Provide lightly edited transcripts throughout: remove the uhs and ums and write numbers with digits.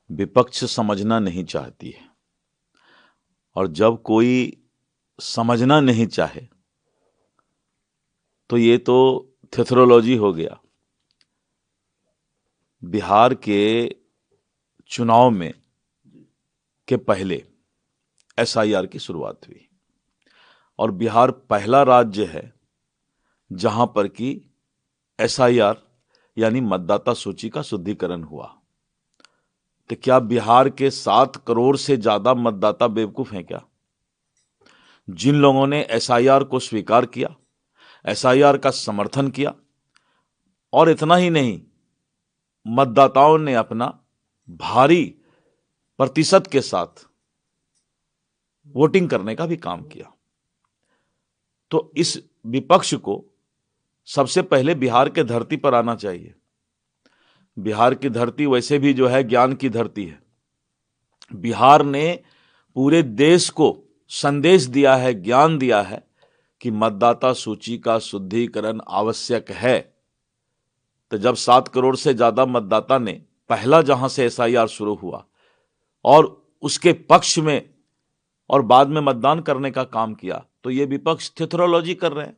विपक्ष समझना नहीं चाहती है, और जब कोई समझना नहीं चाहे तो ये तो थेथरोलॉजी हो गया। बिहार के चुनाव में के पहले एसआईआर की शुरुआत हुई, और बिहार पहला राज्य है जहां पर कि एसआईआर यानी मतदाता सूची का शुद्धिकरण हुआ। तो क्या बिहार के 7 करोड़ से ज्यादा मतदाता बेवकूफ हैं क्या? जिन लोगों ने एसआईआर को स्वीकार किया, एसआईआर का समर्थन किया, और इतना ही नहीं, मतदाताओं ने अपना भारी प्रतिशत के साथ वोटिंग करने का भी काम किया। तो इस विपक्ष को सबसे पहले बिहार के धरती पर आना चाहिए। बिहार की धरती वैसे भी जो है ज्ञान की धरती है। बिहार ने पूरे देश को संदेश दिया है, ज्ञान दिया है कि मतदाता सूची का शुद्धिकरण आवश्यक है। तो जब 7 करोड़ से ज्यादा मतदाता ने पहला जहां से एसआईआर शुरू हुआ और उसके पक्ष में और बाद में मतदान करने का काम किया, तो ये विपक्ष थेथरोलॉजी कर रहे हैं।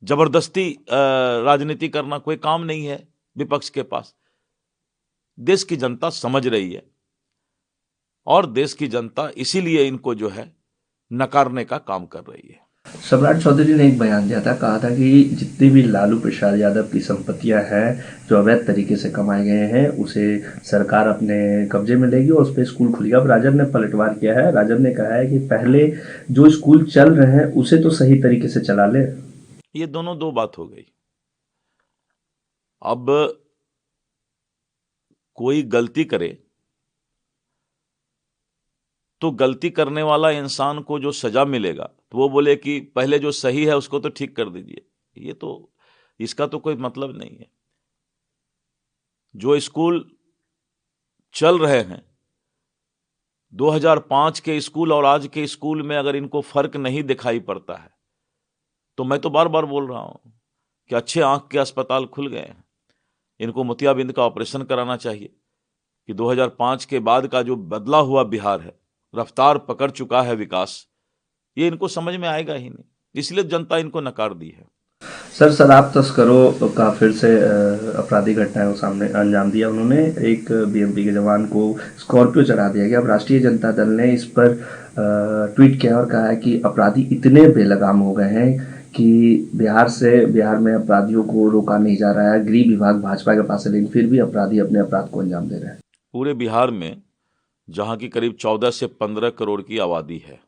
जबरदस्ती राजनीति करना कोई काम नहीं है विपक्ष के पास। देश की जनता समझ रही है, और देश की जनता इसीलिए इनको जो है नकारने का काम कर रही है। सम्राट चौधरी ने एक बयान दिया था, कहा था कि जितनी भी लालू प्रसाद यादव की संपत्तियां हैं जो अवैध तरीके से कमाए गए हैं उसे सरकार अपने कब्जे में लेगी और उस पर स्कूल खुलेगा। अब राजद ने पलटवार किया है। राजद ने कहा है कि पहले जो स्कूल चल रहे हैं उसे तो सही तरीके से चला ले। ये दोनों दो बात हो गई। अब कोई गलती करे तो गलती करने वाला इंसान को जो सजा मिलेगा तो वो बोले कि पहले जो सही है उसको तो ठीक कर दीजिए। ये तो, इसका तो कोई मतलब नहीं है। जो स्कूल चल रहे हैं, 2005 के स्कूल और आज के स्कूल में अगर इनको फर्क नहीं दिखाई पड़ता है, तो मैं तो बार बार बोल रहा हूं कि अच्छे आंख के अस्पताल खुल गए हैं, इनको मोतियाबिंद का ऑपरेशन कराना चाहिए। कि 2005 के बाद का जो बदला हुआ बिहार है, रफ्तार पकड़ चुका है विकास, ये इनको समझ में आएगा ही नहीं, इसलिए जनता इनको नकार दी है। सर, शराब तस्करों का फिर से आपराधिक घटनाएं को सामने अंजाम दिया। उन्होंने एक बीएमपी के जवान को स्कॉर्पियो चढ़ा दिया गया। अब राष्ट्रीय जनता दल ने इस पर ट्वीट किया और कहा है कि अपराधी इतने बेलगाम हो गए हैं कि बिहार में अपराधियों को रोका नहीं जा रहा है। गृह विभाग भाजपा के पास है, लेकिन फिर भी अपराधी अपने अपराध को अंजाम दे रहे हैं। पूरे बिहार में जहां की करीब 14 से 15 करोड़ की आबादी है,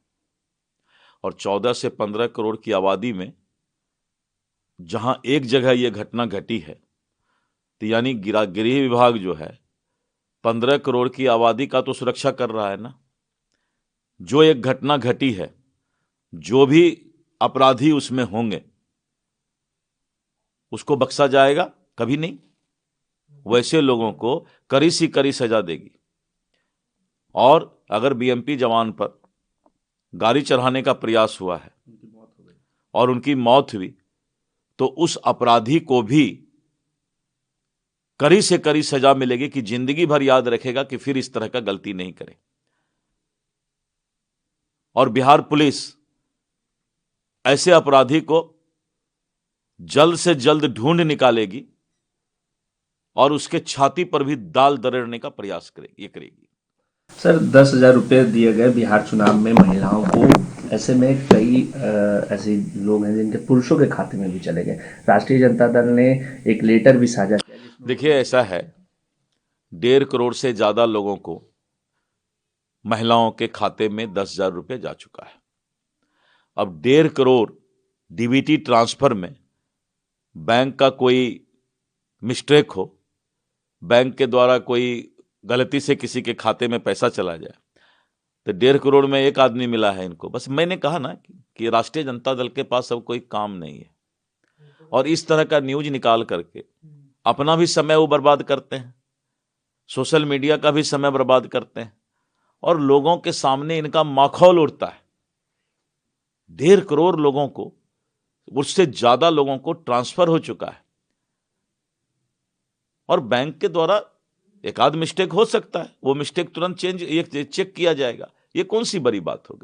और 14 से 15 करोड़ की आबादी में जहां एक जगह यह घटना घटी है, तो यानी गृह विभाग जो है 15 करोड़ की आबादी का तो सुरक्षा कर रहा है ना। जो एक घटना घटी है, जो भी अपराधी उसमें होंगे उसको बख्शा जाएगा? कभी नहीं। वैसे लोगों को कड़ी सी कड़ी सजा देगी। और अगर बीएमपी जवान पर गाड़ी चढ़ाने का प्रयास हुआ है और उनकी मौत हुई, तो उस अपराधी को भी कड़ी से कड़ी सजा मिलेगी कि जिंदगी भर याद रखेगा कि फिर इस तरह का गलती नहीं करे। और बिहार पुलिस ऐसे अपराधी को जल्द से जल्द ढूंढ निकालेगी और उसके छाती पर भी दाल दरेड़ने का प्रयास करेगी। सर, 10,000 रुपये दिए गए बिहार चुनाव में महिलाओं को। ऐसे में कई ऐसे लोग हैं जिनके पुरुषों के खाते में भी चले गए। राष्ट्रीय जनता दल ने एक लेटर भी साझा किया। देखिए, ऐसा है, 1.5 करोड़ से ज्यादा लोगों को महिलाओं के खाते में 10,000 रुपये जा चुका है। अब 1.5 करोड़ डीबीटी ट्रांसफर में बैंक का कोई मिस्टेक हो, बैंक के द्वारा कोई गलती से किसी के खाते में पैसा चला जाए, तो 1.5 करोड़ में एक आदमी मिला है इनको। बस मैंने कहा ना कि राष्ट्रीय जनता दल के पास अब कोई काम नहीं है, और इस तरह का न्यूज निकाल करके अपना भी समय वो बर्बाद करते हैं, सोशल मीडिया का भी समय बर्बाद करते हैं, और लोगों के सामने इनका माखौल उड़ता है। 1.5 करोड़ लोगों को, उससे ज्यादा लोगों को ट्रांसफर हो चुका है, और बैंक के द्वारा एक आध मिस्टेक हो सकता है, वो मिस्टेक तुरंत चेक किया जाएगा। ये कौन सी बड़ी बात हो गई?